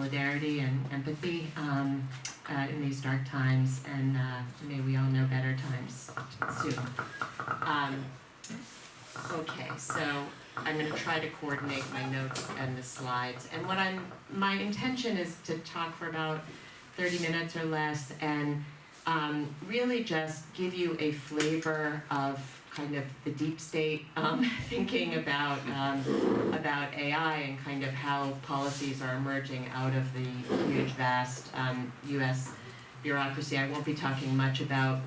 solidarity and empathy in these dark times, and may we all know better times soon. Okay, so I'm going to try to coordinate my notes and the slides. And my intention is to talk for about 30 minutes or less and really just give you a flavor of kind of the deep state thinking about AI and kind of how policies are emerging out of the huge, vast U.S. bureaucracy. I won't be talking much about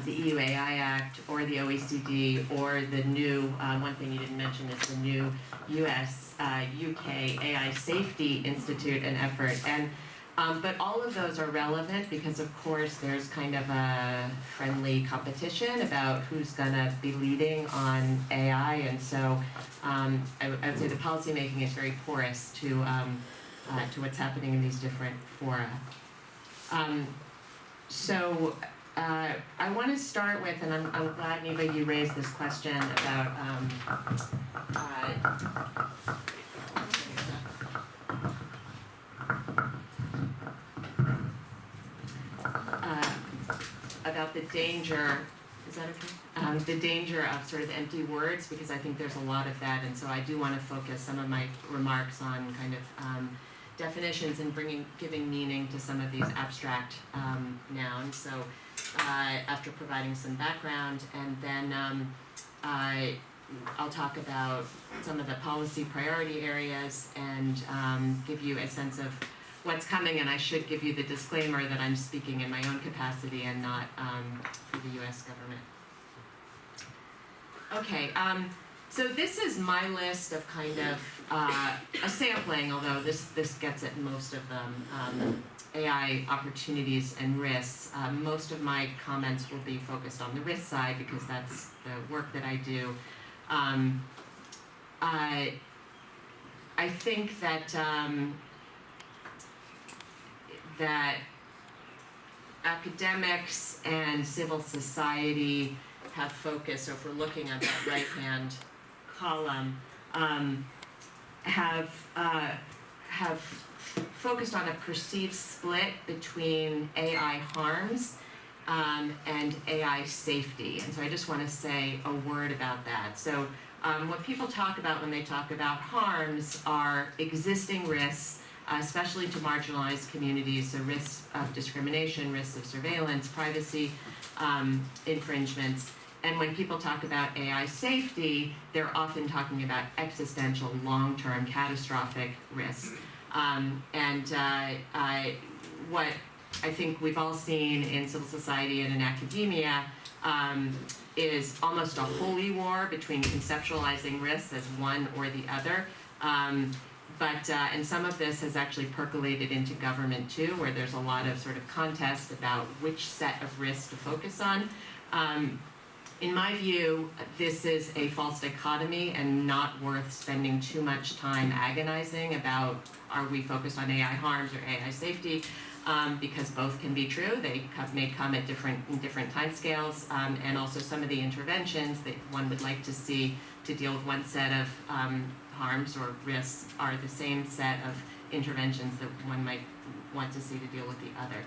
the EU AI Act or the OECD or the new, one thing you didn't mention is the new US, UK AI Safety Institute and effort. But all of those are relevant because, of course, there's kind of a friendly competition about who's going to be leading on AI. And so I would say the policymaking is very porous to what's happening in these different fora. I want to start with, and I'm glad, Neva, you raised this question about the danger, is that okay? The danger of sort of empty words, because I think there's a lot of that, and so I do want to focus some of my remarks on kind of definitions and giving meaning to some of these abstract nouns. So after providing some background, and then I'll talk about some of the policy priority areas and give you a sense of what's coming, and I should give you the disclaimer that I'm speaking in my own capacity and not for the US government. Okay, so this is my list of kind of a sampling, although this gets at most of them, AI opportunities and risks. Most of my comments will be focused on the risk side because that's the work that I do. I think that that academics and civil society have focused, so if we're looking at that right-hand column, have focused on a perceived split between AI harms and AI safety. And so I just want to say a word about that. So what people talk about when they talk about harms are existing risks, especially to marginalized communities, so risks of discrimination, risks of surveillance, privacy infringements. And when people talk about AI safety, they're often talking about existential, long-term, catastrophic risks. What I think we've all seen in civil society and in academia is almost a holy war between conceptualizing risks as one or the other. And some of this has actually percolated into government too, where there's a lot of sort of contest about which set of risks to focus on. In my view, this is a false dichotomy and not worth spending too much time agonizing about are we focused on AI harms or AI safety, because both can be true. They may come at different timescales, and also some of the interventions that one would like to see to deal with one set of harms or risks are the same set of interventions that one might want to see to deal with the other.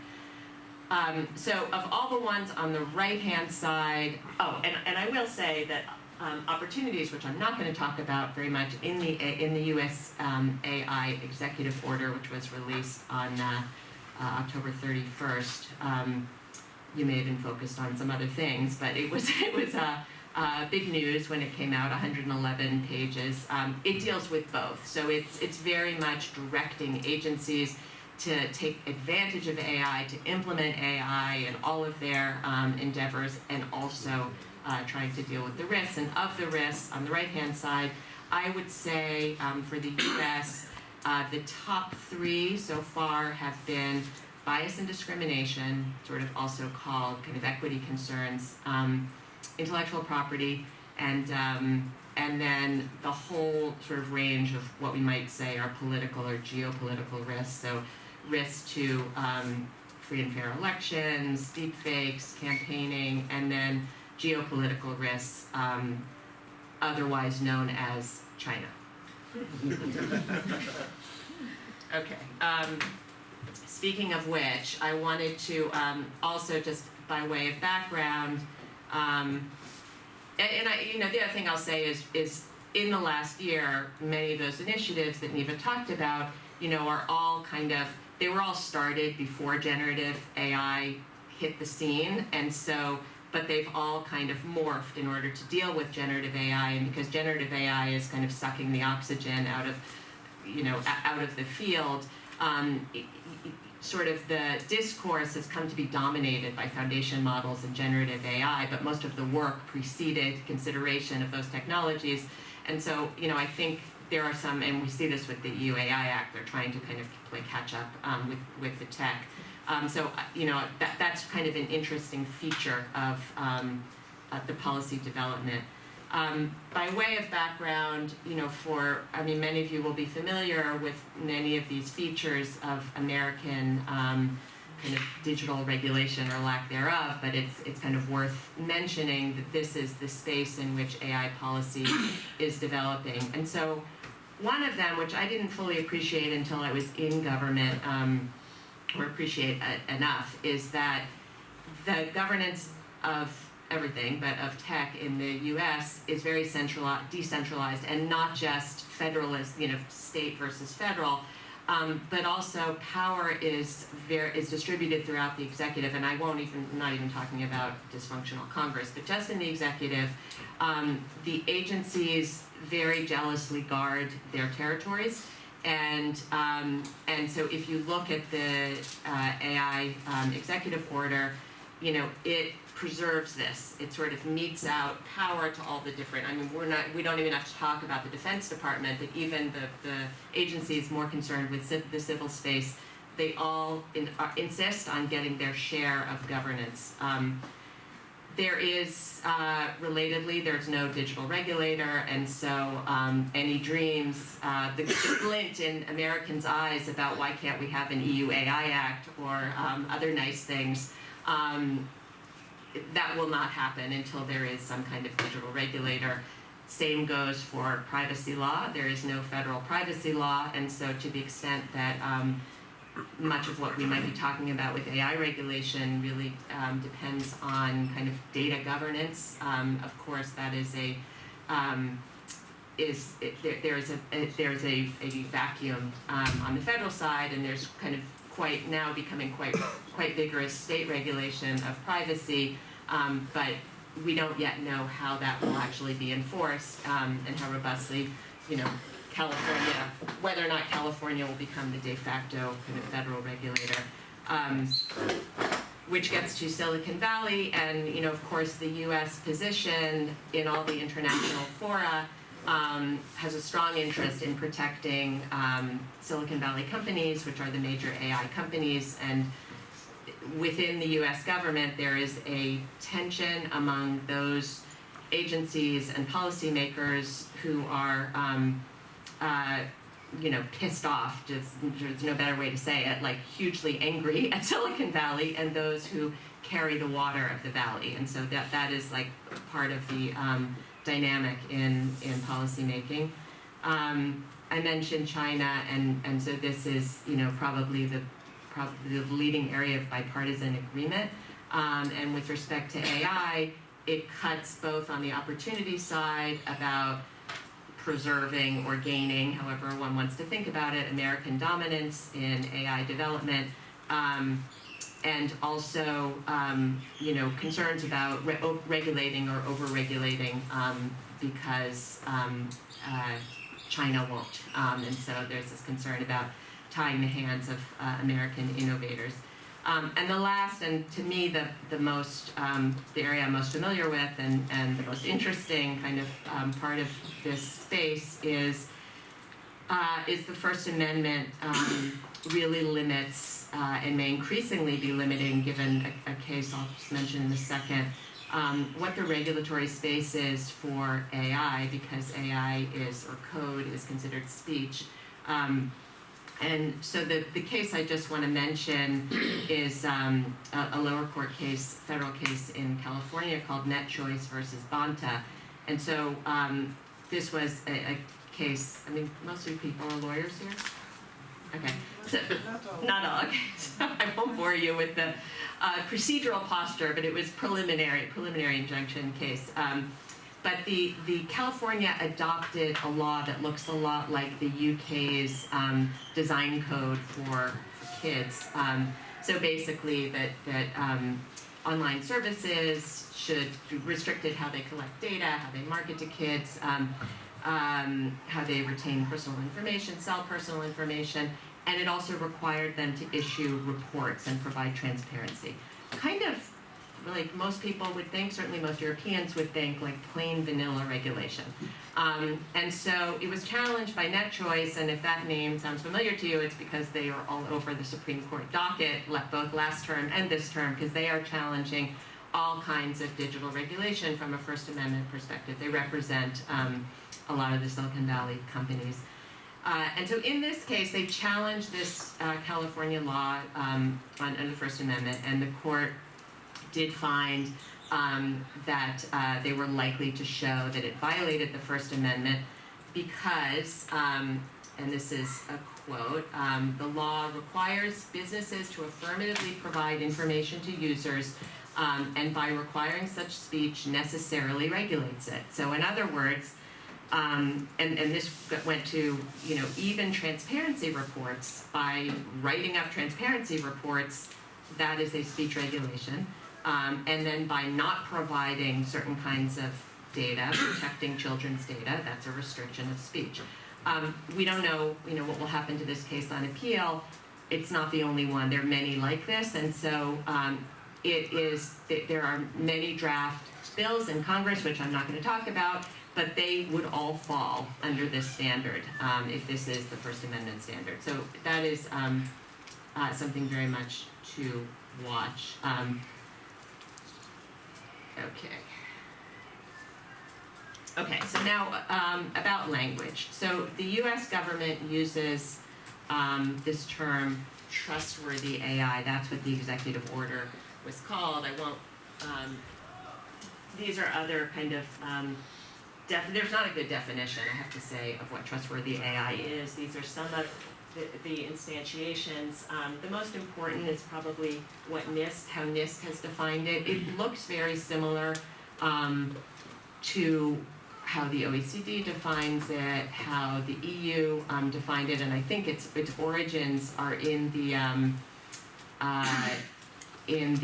So of all the ones on the right-hand side, and I will say that opportunities, which I'm not going to talk about very much, in the U.S. AI executive order, which was released on October 31st. You may have been focused on some other things, but it was big news when it came out, 111 pages. It deals with both, so it's very much directing agencies to take advantage of AI, to implement AI in all of their endeavors, and also trying to deal with the risks. And of the risks, on the right-hand side, I would say for the US, the top three so far have been bias and discrimination, sort of also called kind of equity concerns, intellectual property, and then the whole sort of range of what we might say are political or geopolitical risks. So risks to free and fair elections, deepfakes, campaigning, and then geopolitical risks, otherwise known as China. Okay. Speaking of which, I wanted to also, just by way of background, the other thing I'll say is in the last year, many of those initiatives that Neva talked about, are all they were all started before generative AI hit the scene, and so, but they've all kind of morphed in order to deal with generative AI, and because generative AI is kind of sucking the oxygen out of, out of the field, sort of the discourse has come to be dominated by foundation models and generative AI, but most of the work preceded consideration of those technologies. And so, I think there are some, and we see this with the EU AI Act, they're trying to kind of catch up with the tech. So, that's kind of an interesting feature of the policy development. By way of background, many of you will be familiar with many of these features of American kind of digital regulation or lack thereof, but it's kind of worth mentioning that this is the space in which AI policy is developing. And so one of them, which I didn't fully appreciate until I was in government, or appreciate enough, is that the governance of everything, but of tech in the US is very decentralized, and not just federalist, state versus federal, but also power is distributed throughout the executive, and I'm not even talking about dysfunctional Congress, but just in the executive, the agencies very jealously guard their territories. And so if you look at the AI executive order, it preserves this. It sort of meets out power to all the different, we don't even have to talk about the Defense Department, but even the agencies more concerned with the civil space, they all insist on getting their share of governance. There is, relatedly, there's no digital regulator, and so any dreams, the glint in Americans' eyes about why can't we have an EU AI Act or other nice things, that will not happen until there is some kind of digital regulator. Same goes for privacy law. There is no federal privacy law, and so to the extent that much of what we might be talking about with AI regulation really depends on kind of data governance. Of course, that is there's a vacuum on the federal side, and there's kind of becoming quite vigorous state regulation of privacy, but we don't yet know how that will actually be enforced, and how robustly, California, whether or not California will become the de facto kind of federal regulator. Which gets to Silicon Valley, and of course the U.S. position in all the international fora has a strong interest in protecting Silicon Valley companies, which are the major AI companies, and within the U.S. government there is a tension among those agencies and policymakers who are pissed off, there's no better way to say it, like hugely angry at Silicon Valley, and those who carry the water of the valley. And so that is like part of the dynamic in policymaking. I mentioned China, and so this is probably the leading area of bipartisan agreement. And with respect to AI, it cuts both on the opportunity side about preserving or gaining, however one wants to think about it, American dominance in AI development, and also concerns about regulating or over-regulating because China won't. And so there's this concern about tying the hands of American innovators. And the last, and to me the area I'm most familiar with and the most interesting kind of part of this space is the First Amendment really limits and may increasingly be limiting, given a case I'll just mention in a second, what the regulatory space is for AI, because AI or code is considered speech. And so the case I just want to mention is a lower court case, federal case in California called NetChoice versus Bonta. And so this was a case, most of you people are lawyers here? Okay, so, not all, okay. So I won't bore you with the procedural posture, but it was preliminary injunction case. But the California adopted a law that looks a lot like the UK's design code for kids. So basically that online services should be restricted how they collect data, how they market to kids, how they retain personal information, sell personal information, and it also required them to issue reports and provide transparency. Kind of like most people would think, certainly most Europeans would think, like plain vanilla regulation. And so it was challenged by NetChoice, and if that name sounds familiar to you, it's because they are all over the Supreme Court docket, both last term and this term, because they are challenging all kinds of digital regulation from a First Amendment perspective. They represent a lot of the Silicon Valley companies. And so in this case, they challenged this California law under the First Amendment, and the court did find that they were likely to show that it violated the First Amendment because, and this is a quote, the law requires businesses to affirmatively provide information to users, and by requiring such speech necessarily regulates it. So in other words, and this went to, even transparency reports. By writing up transparency reports, that is a speech regulation. And then by not providing certain kinds of data, protecting children's data, that's a restriction of speech. We don't know, what will happen to this case on appeal. It's not the only one. There are many like this, and so there are many draft bills in Congress, which I'm not going to talk about, but they would all fall under this standard if this is the First Amendment standard. So that is something very much to watch. Okay, so now about language. So the US government uses this term, trustworthy AI. That's what the executive order was called. I won't, these are other kind of, there's not a good definition, I have to say, of what trustworthy AI is. These are some of the instantiations. The most important is probably what NIST, how NIST has defined it. It looks very similar to how the OECD defines it, how the EU defined it, and I think its origins are in the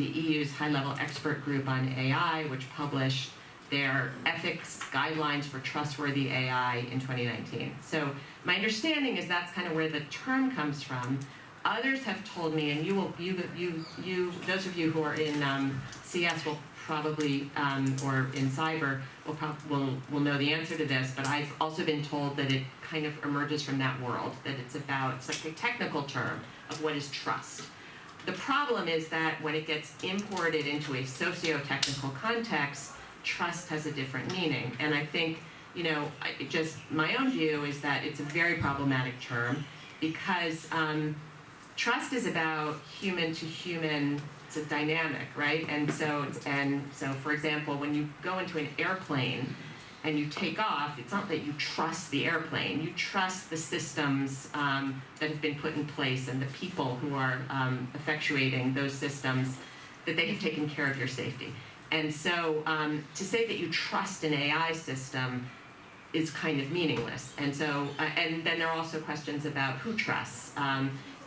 EU's high-level expert group on AI, which published their ethics guidelines for trustworthy AI in 2019. So my understanding is that's kind of where the term comes from. Others have told me, and those of you who are in CS will probably, or in cyber, will know the answer to this, but I've also been told that it kind of emerges from that world, that it's like a technical term of what is trust. The problem is that when it gets imported into a socio-technical context, trust has a different meaning. And I think, just my own view is that it's a very problematic term because trust is about human to human. It's a dynamic, right? And so, for example, when you go into an airplane and you take off, it's not that you trust the airplane. You trust the systems that have been put in place and the people who are effectuating those systems, that they have taken care of your safety. And so to say that you trust an AI system is kind of meaningless. And so, and then there are also questions about who trusts.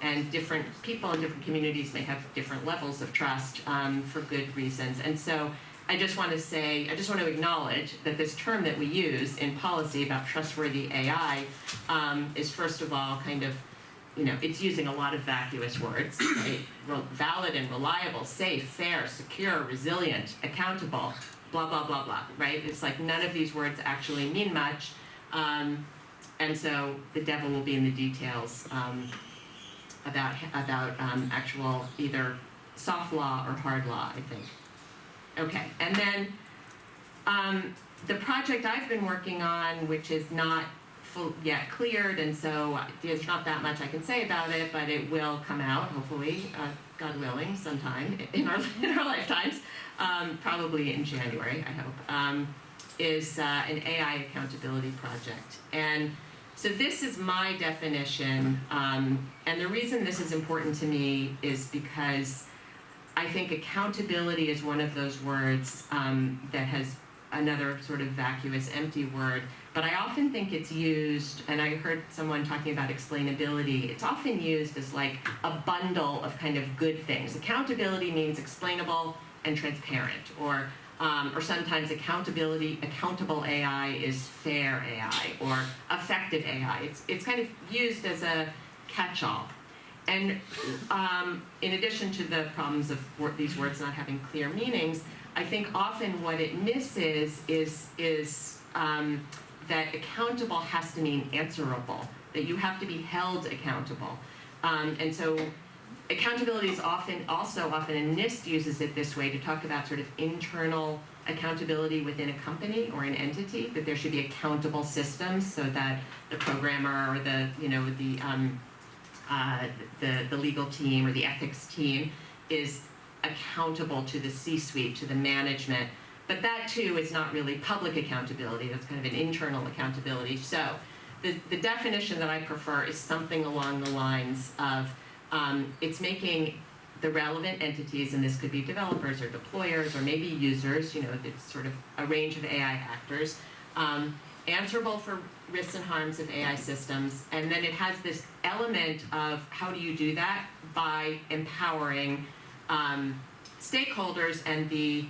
And different people in different communities may have different levels of trust for good reasons. And so I just want to acknowledge that this term that we use in policy about trustworthy AI is, first of all, kind of, it's using a lot of vacuous words, right? Valid and reliable, safe, fair, secure, resilient, accountable, blah, blah, blah, blah, right? It's like none of these words actually mean much. And so the devil will be in the details about actual either soft law or hard law, I think. Okay, and then the project I've been working on, which is not yet cleared, and so there's not that much I can say about it, but it will come out, hopefully, God willing, sometime in our lifetimes, probably in January, I hope, is an AI accountability project. And So this is my definition, and the reason this is important to me is because I think accountability is one of those words that has another sort of vacuous, empty word, but I often think it's used, and I heard someone talking about explainability, it's often used as like a bundle of kind of good things. Accountability means explainable and transparent, or sometimes accountable AI is fair AI, or effective AI. It's kind of used as a catch-all. And in addition to the problems of these words not having clear meanings, I think often what it misses is that accountable has to mean answerable, that you have to be held accountable. And so accountability is often, and NIST uses it this way to talk about sort of internal accountability within a company or an entity, that there should be accountable systems so that the programmer or the legal team or the ethics team is accountable to the C-suite, to the management. But that too is not really public accountability, that's kind of an internal accountability. So the definition that I prefer is something along the lines of it's making the relevant entities, and this could be developers or deployers or maybe users, it's sort of a range of AI actors, answerable for risks and harms of AI systems. And then it has this element of how do you do that? By empowering stakeholders, and the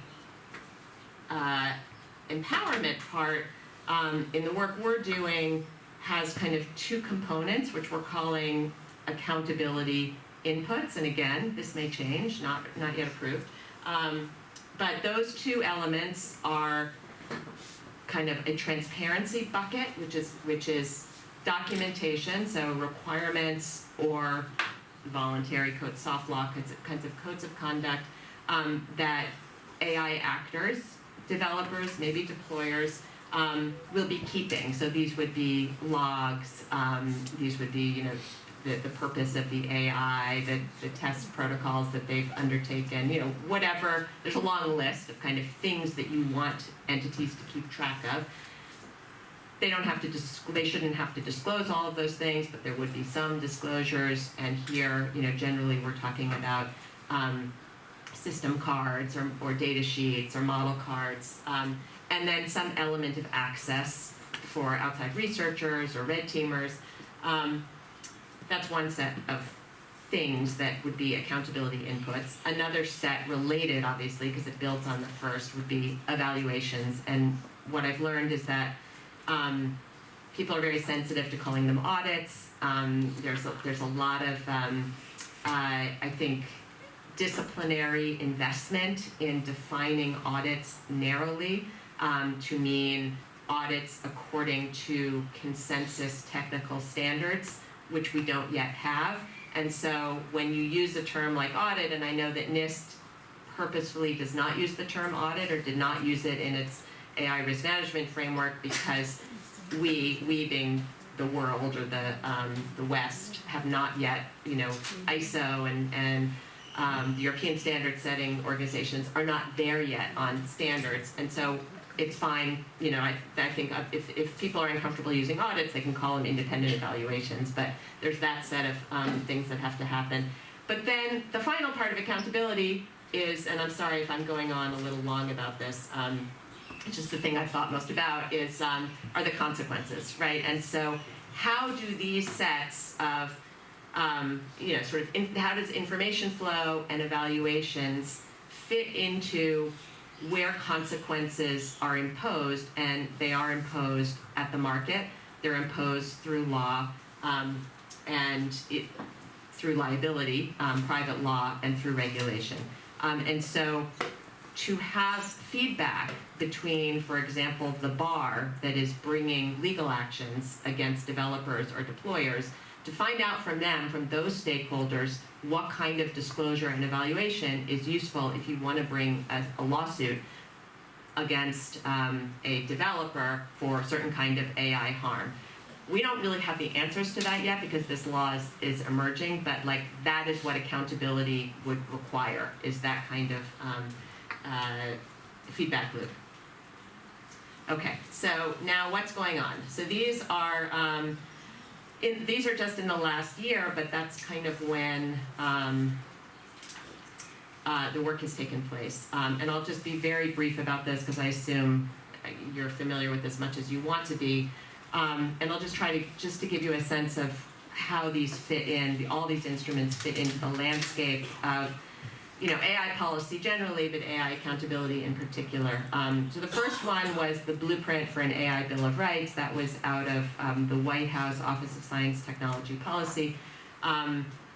empowerment part in the work we're doing has kind of two components, which we're calling accountability inputs. And again, this may change, not yet approved. But those two elements are kind of a transparency bucket, which is documentation, so requirements or voluntary code, soft law kinds of codes of conduct that AI actors, developers, maybe deployers, will be keeping. So these would be logs, these would be, the purpose of the AI, the test protocols that they've undertaken, whatever. There's a long list of kind of things that you want entities to keep track of. They shouldn't have to disclose all of those things, but there would be some disclosures. And here, generally we're talking about system cards or data sheets or model cards, and then some element of access for outside researchers or red teamers. That's one set of things that would be accountability inputs. Another set related, obviously, because it builds on the first, would be evaluations. And what I've learned is that people are very sensitive to calling them audits. There's a lot of, I think, disciplinary investment in defining audits narrowly to mean audits according to consensus technical standards, which we don't yet have. And so when you use a term like audit, and I know that NIST purposefully does not use the term audit or did not use it in its AI risk management framework because we being the world or the West have not yet, ISO and the European standard setting organizations are not there yet on standards. And so it's fine, I think if people are uncomfortable using audits, they can call them independent evaluations, but there's that set of things that have to happen. But then the final part of accountability is, and I'm sorry if I'm going on a little long about this, it's just the thing I've thought most about, is are the consequences, right? And so how do these sets of, how does information flow and evaluations fit into where consequences are imposed? And they are imposed at the market, they're imposed through law, and through liability, private law, and through regulation. And so to have feedback between, for example, the bar that is bringing legal actions against developers or deployers, to find out from them, from those stakeholders, what kind of disclosure and evaluation is useful if you want to bring a lawsuit against a developer for a certain kind of AI harm. We don't really have the answers to that yet because this law is emerging, but that is what accountability would require, is that kind of feedback loop. Okay, so now what's going on? So these are these are just in the last year, but that's kind of when the work has taken place. And I'll just be very brief about this because I assume you're familiar with as much as you want to be. And I'll just try to give you a sense of how these fit in, all these instruments fit into the landscape of, AI policy generally, but AI accountability in particular. So the first one was the blueprint for an AI Bill of Rights that was out of the White House Office of Science, Technology Policy,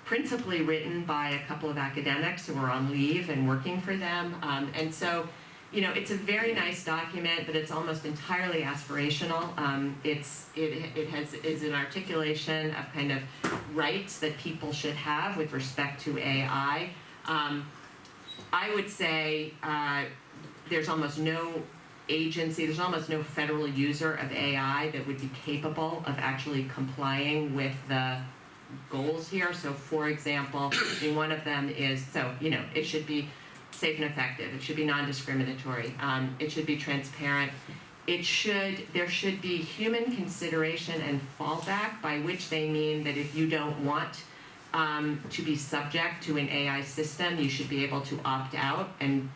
principally written by a couple of academics who were on leave and working for them. And so, it's a very nice document, but it's almost entirely aspirational. It is an articulation of kind of rights that people should have with respect to AI. I would say there's almost no agency, there's almost no federal user of AI that would be capable of actually complying with the goals here. So for example, one of them is, it should be safe and effective. It should be non-discriminatory. It should be transparent. There should be human consideration and fallback, by which they mean that if you don't want to be subject to an AI system, you should be able to opt out and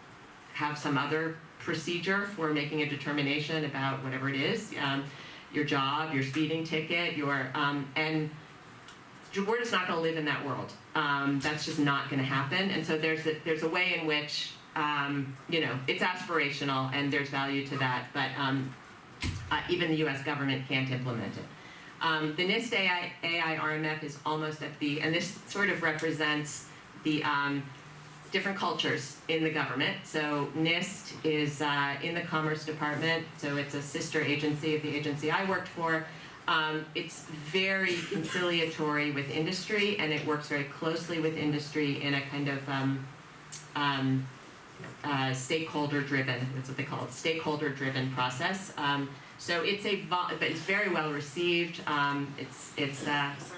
have some other procedure for making a determination about whatever it is, your job, your speeding ticket, and we're just not going to live in that world. That's just not going to happen. And so there's a way in which, it's aspirational and there's value to that, but even the US government can't implement it. The NIST AI RMF is almost at and this sort of represents the different cultures in the government. So NIST is in the Commerce Department, so it's a sister agency of the agency I worked for. It's very conciliatory with industry, and it works very closely with industry in a kind of stakeholder-driven, that's what they call it, stakeholder-driven process. So but it's very well received.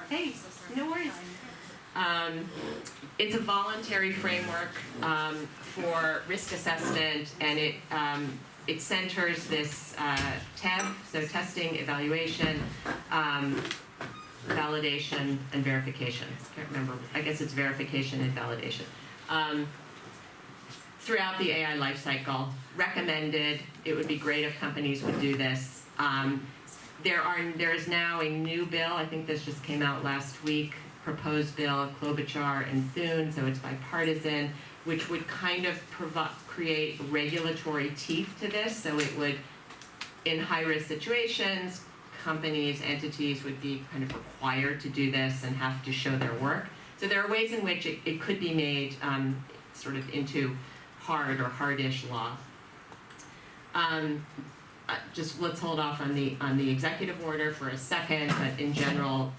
Hey, no worries. It's a voluntary framework for risk assessment, and it centers this TEV, so testing, evaluation, validation, and verification. I can't remember. I guess it's verification and validation. Throughout the AI lifecycle, recommended. It would be great if companies would do this. There is now a new bill. I think this just came out last week. Proposed bill of Klobuchar and Thune, so it's bipartisan, which would kind of create regulatory teeth to this. So it would, in high-risk situations, companies, entities would be kind of required to do this and have to show their work. So there are ways in which it could be made sort of into hard or hardish law. Just let's hold off on the executive order for a second, but in general,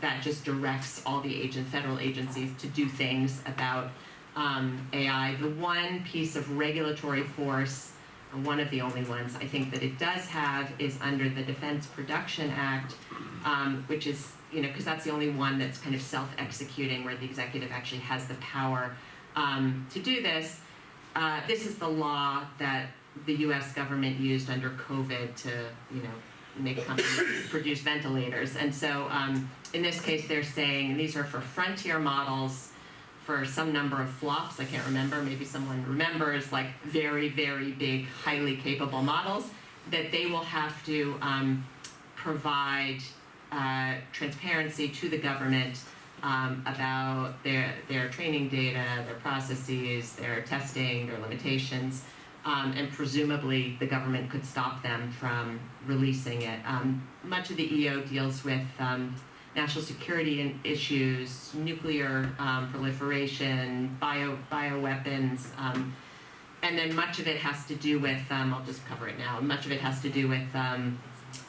that just directs all the federal agencies to do things about AI. The one piece of regulatory force, or one of the only ones I think that it does have, is under the Defense Production Act, which is, because that's the only one that's kind of self-executing, where the executive actually has the power to do this. This is the law that the US government used under COVID to, make companies produce ventilators. And so in this case, they're saying, and these are for frontier models for some number of flops, I can't remember, maybe someone remembers, like very, very big, highly capable models, that they will have to provide transparency to the government about their training data, their processes, their testing, their limitations, and presumably the government could stop them from releasing it. Much of the EO deals with national security issues, nuclear proliferation, bioweapons, and then much of it has to do with, I'll just cover it now, much of it has to do with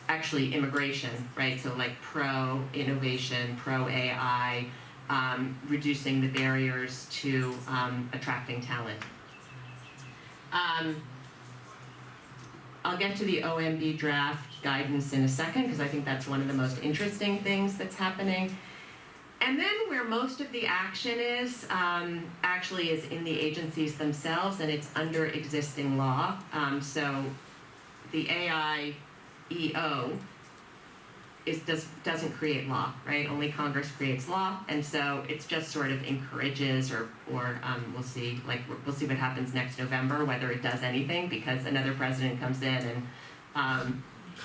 actually immigration, right? So like pro-innovation, pro-AI, reducing the barriers to attracting talent. I'll get to the OMB draft guidance in a second, because I think that's one of the most interesting things that's happening. And then where most of the action is, actually is in the agencies themselves, and it's under existing law. So the AIEO doesn't create law, right? Only Congress creates law, and so it's just sort of encourages, or we'll see what happens next November, whether it does anything, because another president comes in and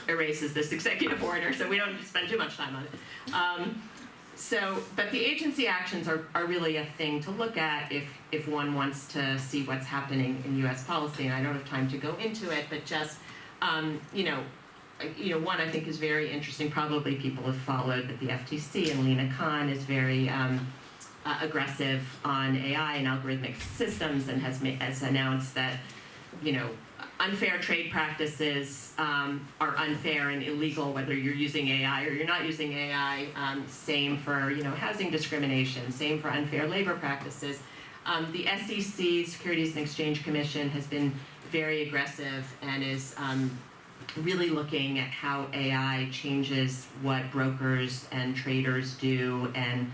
erases this executive order, so we don't spend too much time on it. But the agency actions are really a thing to look at if one wants to see what's happening in U.S. policy, and I don't have time to go into it, but just, one I think is very interesting, probably people have followed, that the FTC and Lena Khan is very aggressive on AI and algorithmic systems, and has announced that, unfair trade practices are unfair and illegal whether you're using AI or you're not using AI. Same for housing discrimination. Same for unfair labor practices. The SEC, Securities and Exchange Commission, has been very aggressive and is really looking at how AI changes what brokers and traders do. And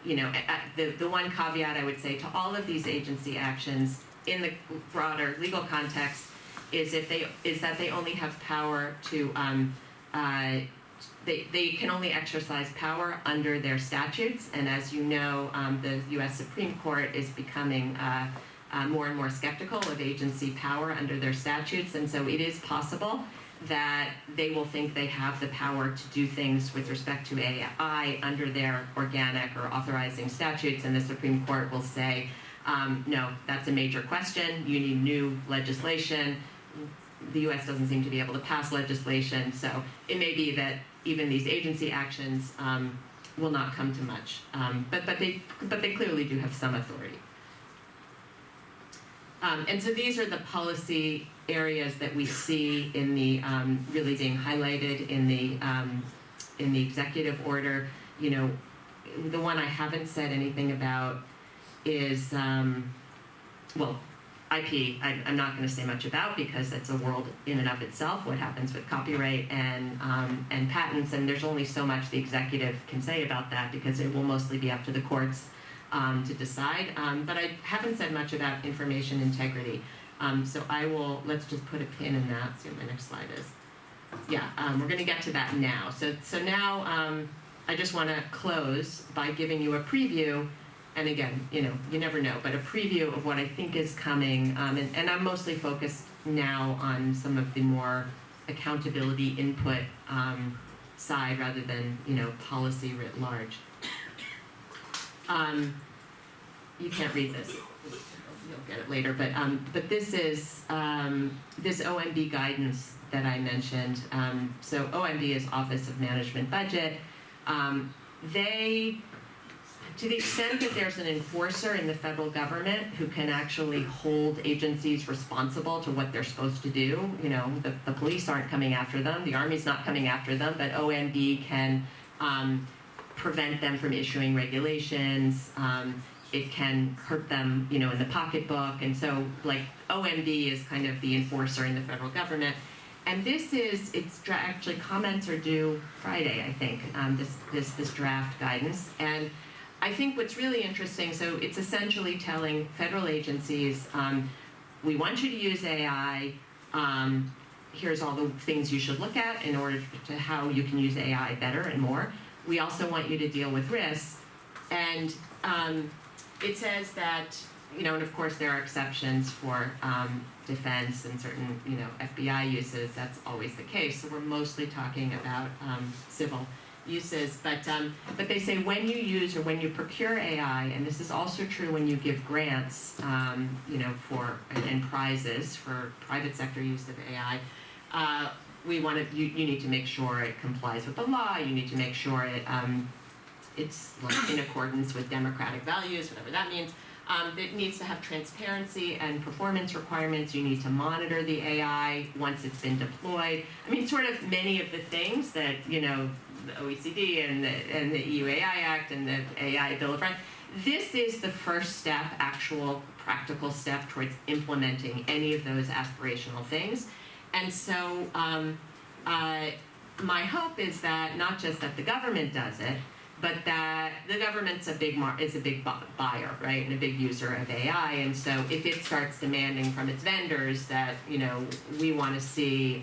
the one caveat I would say to all of these agency actions in the broader legal context is that they only have power to they can only exercise power under their statutes, and as you know, the U.S. Supreme Court is becoming more and more skeptical of agency power under their statutes, and so it is possible that they will think they have the power to do things with respect to AI under their organic or authorizing statutes, and the Supreme Court will say, no, that's a major question. You need new legislation. The U.S. doesn't seem to be able to pass legislation, so it may be that even these agency actions will not come to much. But they clearly do have some authority. And so these are the policy areas that we see in the really being highlighted in the executive order. The one I haven't said anything about is, IP, I'm not going to say much about, because it's a world in and of itself, what happens with copyright and patents, and there's only so much the executive can say about that, because it will mostly be up to the courts to decide. But I haven't said much about information integrity. So let's just put a pin in that, see what my next slide is. Yeah, we're going to get to that now. So now I just want to close by giving you a preview. And again, you never know, but a preview of what I think is coming. And I'm mostly focused now on some of the more accountability input side rather than, policy writ large. You can't read this. You'll get it later. But this is this OMB guidance that I mentioned. So OMB is Office of Management Budget. To the extent that there's an enforcer in the federal government who can actually hold agencies responsible to what they're supposed to do, the police aren't coming after them, the Army's not coming after them, but OMB can prevent them from issuing regulations. It can hurt them, in the pocketbook, and so OMB is kind of the enforcer in the federal government. And actually comments are due Friday, I think. This draft guidance. And I think what's really interesting, so it's essentially telling federal agencies, we want you to use AI, here's all the things you should look at in order to how you can use AI better and more. We also want you to deal with risks. And it says that, and of course there are exceptions for defense and certain, FBI uses, that's always the case. So we're mostly talking about civil uses, but they say when you use or when you procure AI, and this is also true when you give grants, for and prizes for private sector use of AI, you need to make sure it complies with the law. You need to make sure it's in accordance with democratic values, whatever that means. It needs to have transparency and performance requirements. You need to monitor the AI once it's been deployed. I mean, sort of many of the things that, the OECD and the EU AI Act and the AI Bill of Rights. This is the first step, actual practical step towards implementing any of those aspirational things. And so my hope is that not just that the government does it, but that the government's is a big buyer, right, and a big user of AI. And so if it starts demanding from its vendors that, we want to see,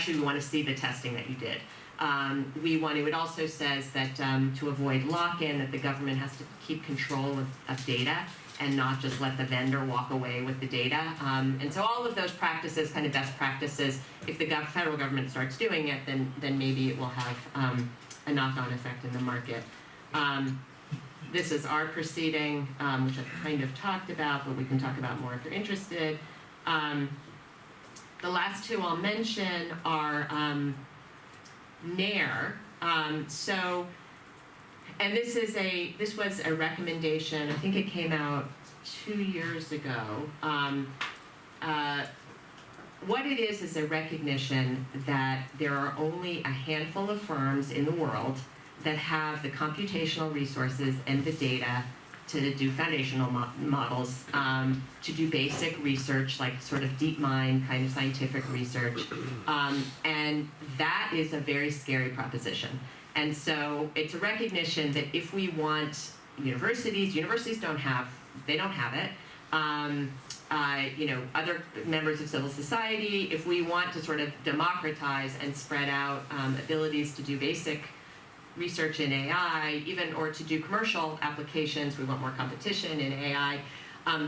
we want to see the testing that you did. It also says that to avoid lock-in, that the government has to keep control of data and not just let the vendor walk away with the data. And so all of those practices, kind of best practices, if the federal government starts doing it, then maybe it will have a knock-on effect in the market. This is our proceeding, which I've kind of talked about, but we can talk about more if you're interested. The last two I'll mention are NAIR. And this was a recommendation, I think it came out 2 years ago. What it is a recognition that there are only a handful of firms in the world that have the computational resources and the data to do foundational models, to do basic research, like sort of deep mind kind of scientific research. And that is a very scary proposition. And so it's a recognition that if we want universities don't have it. Other members of civil society, if we want to sort of democratize and spread out abilities to do basic research in AI, or to do commercial applications, we want more competition in AI,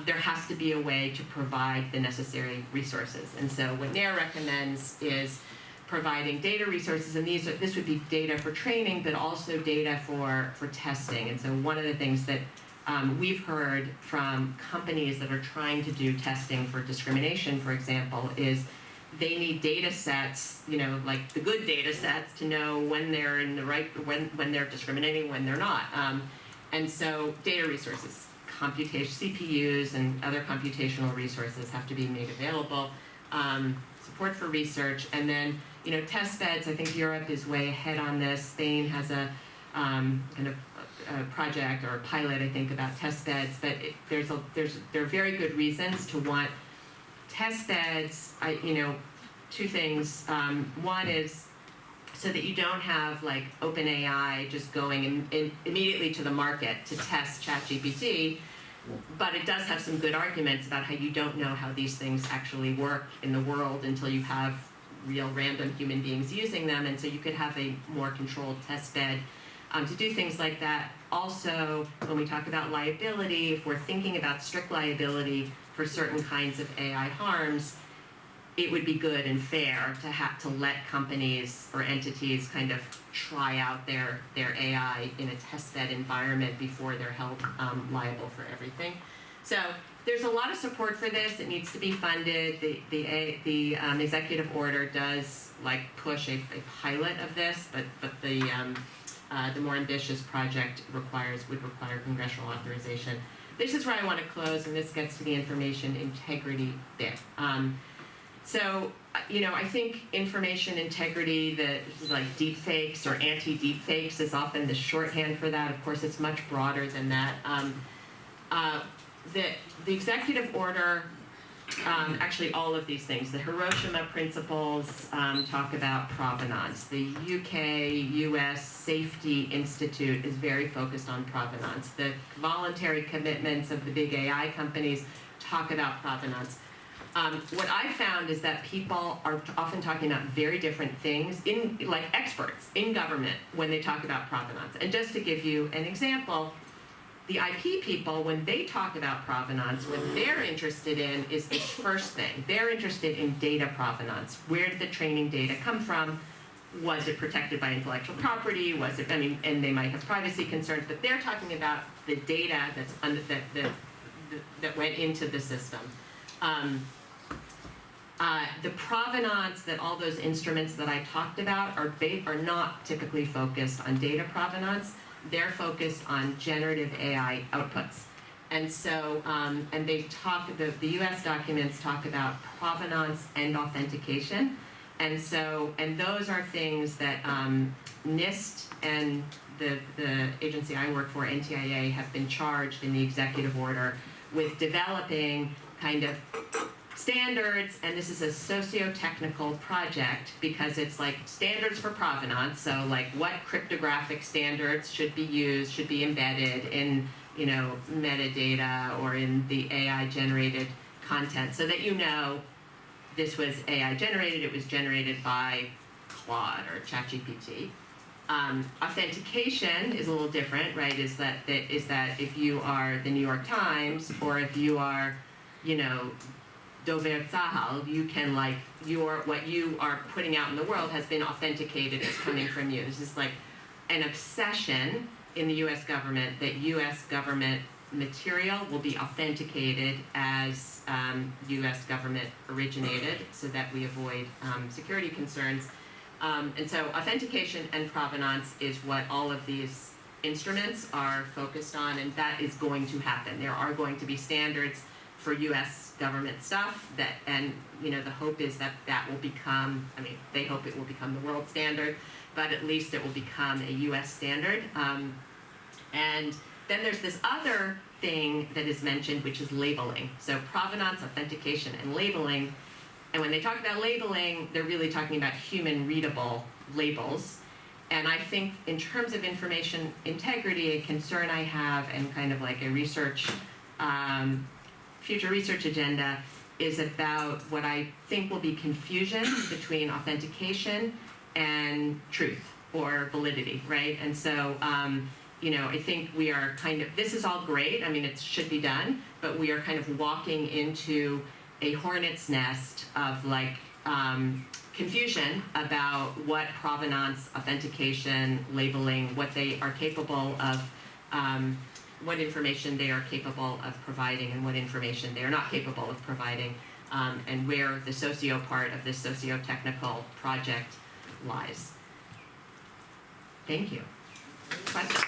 there has to be a way to provide the necessary resources. And so what NAIR recommends is providing data resources, and this would be data for training, but also data for testing. And so one of the things that we've heard from companies that are trying to do testing for discrimination, for example, is they need data sets, like the good data sets, to know when they're in the right, when they're discriminating, when they're not. And so data resources, CPUs and other computational resources have to be made available. Support for research, and then test beds. I think Europe is way ahead on this. Spain has a kind of a project or a pilot, I think, about test beds. But there are very good reasons to want test beds. Two things. One is so that you don't have like OpenAI just going in immediately to the market to test ChatGPT. But it does have some good arguments about how you don't know how these things actually work in the world until you have real random human beings using them. And so you could have a more controlled test bed to do things like that. Also, when we talk about liability, if we're thinking about strict liability for certain kinds of AI harms, it would be good and fair to have to let companies or entities kind of try out their AI in a test bed environment before they're held liable for everything. So there's a lot of support for this. It needs to be funded. The executive order does push a pilot of this, but the more ambitious project would require congressional authorization. This is where I want to close, and this gets to the information integrity bit. So, I think information integrity, like deep fakes or anti-deep fakes is often the shorthand for that. Of course, it's much broader than that. The executive order, actually all of these things, the Hiroshima Principles talk about provenance. The US Safety Institute is very focused on provenance. The voluntary commitments of the big AI companies talk about provenance. What I found is that people are often talking about very different things, like experts in government, when they talk about provenance. And just to give you an example, the IP people, when they talk about provenance, what they're interested in is this first thing. They're interested in data provenance. Where did the training data come from? Was it protected by intellectual property? Was it, and they might have privacy concerns, but they're talking about the data that went into the system. The provenance that all those instruments that I talked about are not typically focused on data provenance. They're focused on generative AI outputs. And so, and they the US documents talk about provenance and authentication. And so, and those are things that NIST and the agency I work for, NTIA, have been charged in the executive order with developing kind of standards, and this is a socio-technical project because it's like standards for provenance. So like what cryptographic standards should be used, should be embedded in, metadata or in the AI generated content so that this was AI generated, it was generated by Claude or ChatGPT. Authentication is a little different, right? Is that if you are the New York Times or if you are, you know, Dover Tzahal, you can what you are putting out in the world has been authenticated as coming from you. This is like an obsession in the U.S. government that U.S. government material will be authenticated as U.S. government originated so that we avoid security concerns. And so authentication and provenance is what all of these instruments are focused on, and that is going to happen. There are going to be standards for U.S. government stuff and you know, the hope is that will become, I mean, they hope it will become the world standard, but at least it will become a U.S. standard. And then there's this other thing that is mentioned, which is labeling. So provenance, authentication, and labeling. And when they talk about labeling, they're really talking about human readable labels. And I think in terms of information integrity, a concern I have and kind of like a research, future research agenda is about what I think will be confusion between authentication and truth or validity, right? And so, you know, I think we are kind of, this is all great, I mean, it should be done, but we are kind of walking into a hornet's nest of like confusion about what provenance, authentication, labeling, what they are capable of, what information they are capable of providing and what information they are not capable of providing, and where the socio part of this socio-technical project lies. Thank you. Questions?